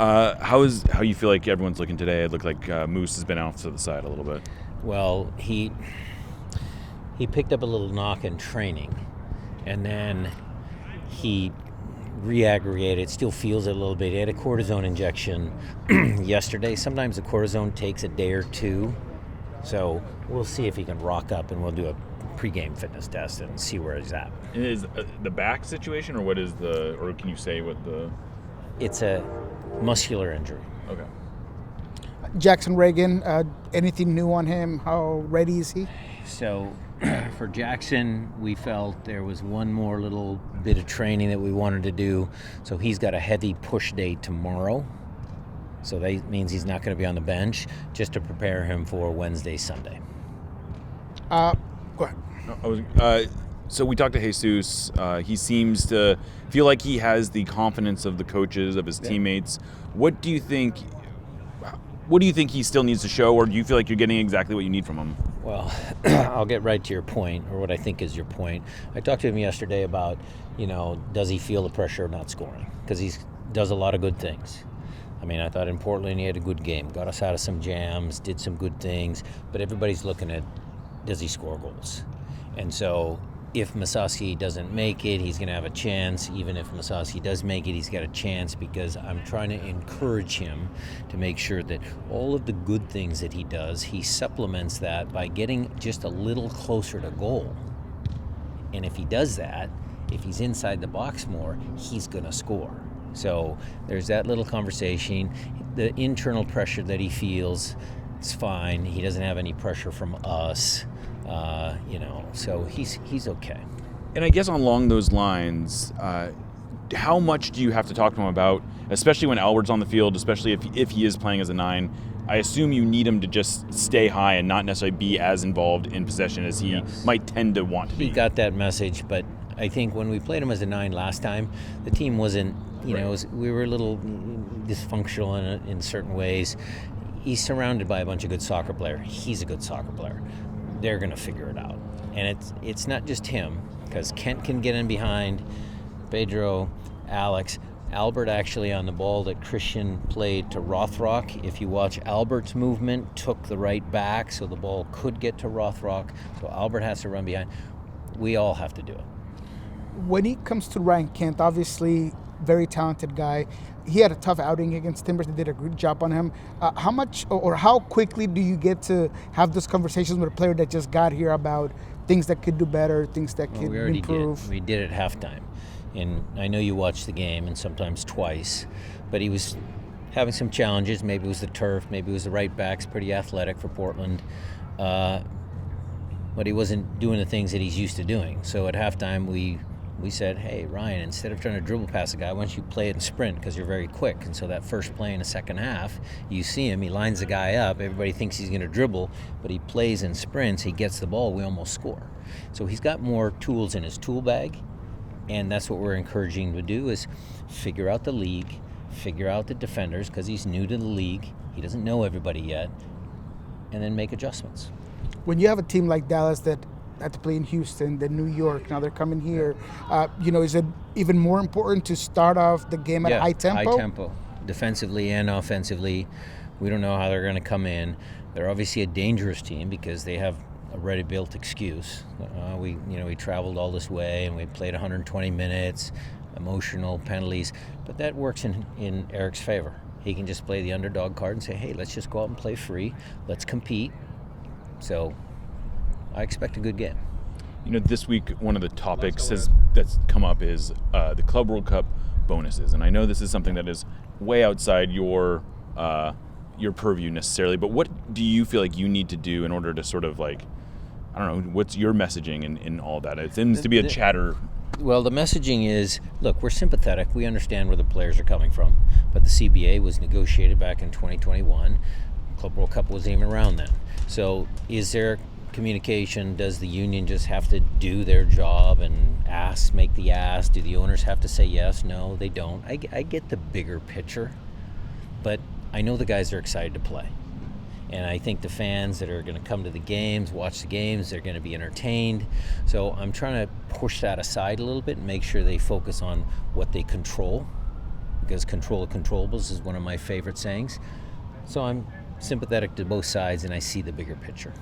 How you feel like everyone's looking today? It looked like Moose has been off to the side a little bit. Well, he picked up a little knock in training, and then he re-aggravated, still feels it a little bit. He had a cortisone injection yesterday. Sometimes the cortisone takes a day or two, so we'll see if he can rock up, and we'll do a pregame fitness test and see where he's at. Is the back situation, or what is or can you say what the... It's a muscular injury. Okay. Jackson Reagan, anything new on him? How ready is he? So for Jackson, we felt there was one more little bit of training that we wanted to do. So he's got a heavy push day tomorrow. So that means he's not going to be on the bench, just to prepare him for Wednesday, Sunday. Go ahead. So we talked to Jesus. He seems to feel like he has the confidence of the coaches, of his teammates. What do you think he still needs to show, or do you feel like you're getting exactly what you need from him? Well, I'll get right to your point, or what I think is your point. I talked to him yesterday about, does he feel the pressure of not scoring? Because he does a lot of good things. I mean, I thought in Portland he had a good game, got us out of some jams, did some good things, but everybody's looking at, does he score goals? And so if Masasi doesn't make it, he's going to have a chance. Even if Masasi does make it, he's got a chance, because I'm trying to encourage him to make sure that all of the good things that he does, he supplements that by getting just a little closer to goal. And if he does that, if he's inside the box more, he's going to score. So there's that little conversation. The internal pressure that he feels is fine. He doesn't have any pressure from us. So he's okay. And I guess along those lines, how much do you have to talk to him about, especially when Albert's on the field, especially if he is playing as a 9? I assume you need him to just stay high and not necessarily be as involved in possession as he might tend to want to be. He got that message, but I think when we played him as a 9 last time, the team wasn't, we were a little dysfunctional in certain ways. He's surrounded by a bunch of good soccer players. He's a good soccer player. They're going to figure it out. And it's not just him, because Kent can get in behind, Pedro, Alex. Albert actually on the ball that Christian played to Rothrock. If you watch Albert's movement, took the right back so the ball could get to Rothrock. So Albert has to run behind. We all have to do it. When it comes to Ryan Kent, obviously very talented guy. He had a tough outing against Timbers. They did a good job on him. How much or how quickly do you get to have those conversations with a player that just got here about things that could do better, things that could improve? We did at halftime. And I know you watched the game, and sometimes twice, but he was having some challenges. Maybe it was the turf, maybe it was the right backs, pretty athletic for Portland. But he wasn't doing the things that he's used to doing. So at halftime, we said, hey, Ryan, instead of trying to dribble past a guy, why don't you play it and sprint, because you're very quick. And so that first play in the second half, you see him, he lines the guy up, everybody thinks he's going to dribble, but he plays and sprints, he gets the ball, we almost score. So he's got more tools in his tool bag, and that's what we're encouraging him to do, is figure out the league, figure out the defenders, because he's new to the league, he doesn't know everybody yet, and then make adjustments. When you have a team like Dallas that had to play in Houston, then New York, now they're coming here, is it even more important to start off the game at high tempo? High tempo, defensively and offensively. We don't know how they're going to come in. They're obviously a dangerous team because they have a ready-built excuse. We traveled all this way and we played 120 minutes, emotional penalties, but that works in Eric's favor. He can just play the underdog card and say, hey, let's just go out and play free. Let's compete. So I expect a good game. This week, one of the topics that's come up is the Club World Cup bonuses. And I know this is something that is way outside your purview necessarily, but what do you feel like you need to do in order to sort of what's your messaging in all that? It seems to be a chatter. Well, the messaging is, look, we're sympathetic. We understand where the players are coming from, but the CBA was negotiated back in 2021. Club World Cup wasn't even around then. So is there communication? Does the union just have to do their job and make the ask? Do the owners have to say yes? No, they don't. I get the bigger picture, but I know the guys are excited to play. And I think the fans that are going to come to the games, watch the games, they're going to be entertained. So I'm trying to push that aside a little bit and make sure they focus on what they control. because control of controllables is one of my favorite sayings. So I'm sympathetic to both sides, and I see the bigger picture.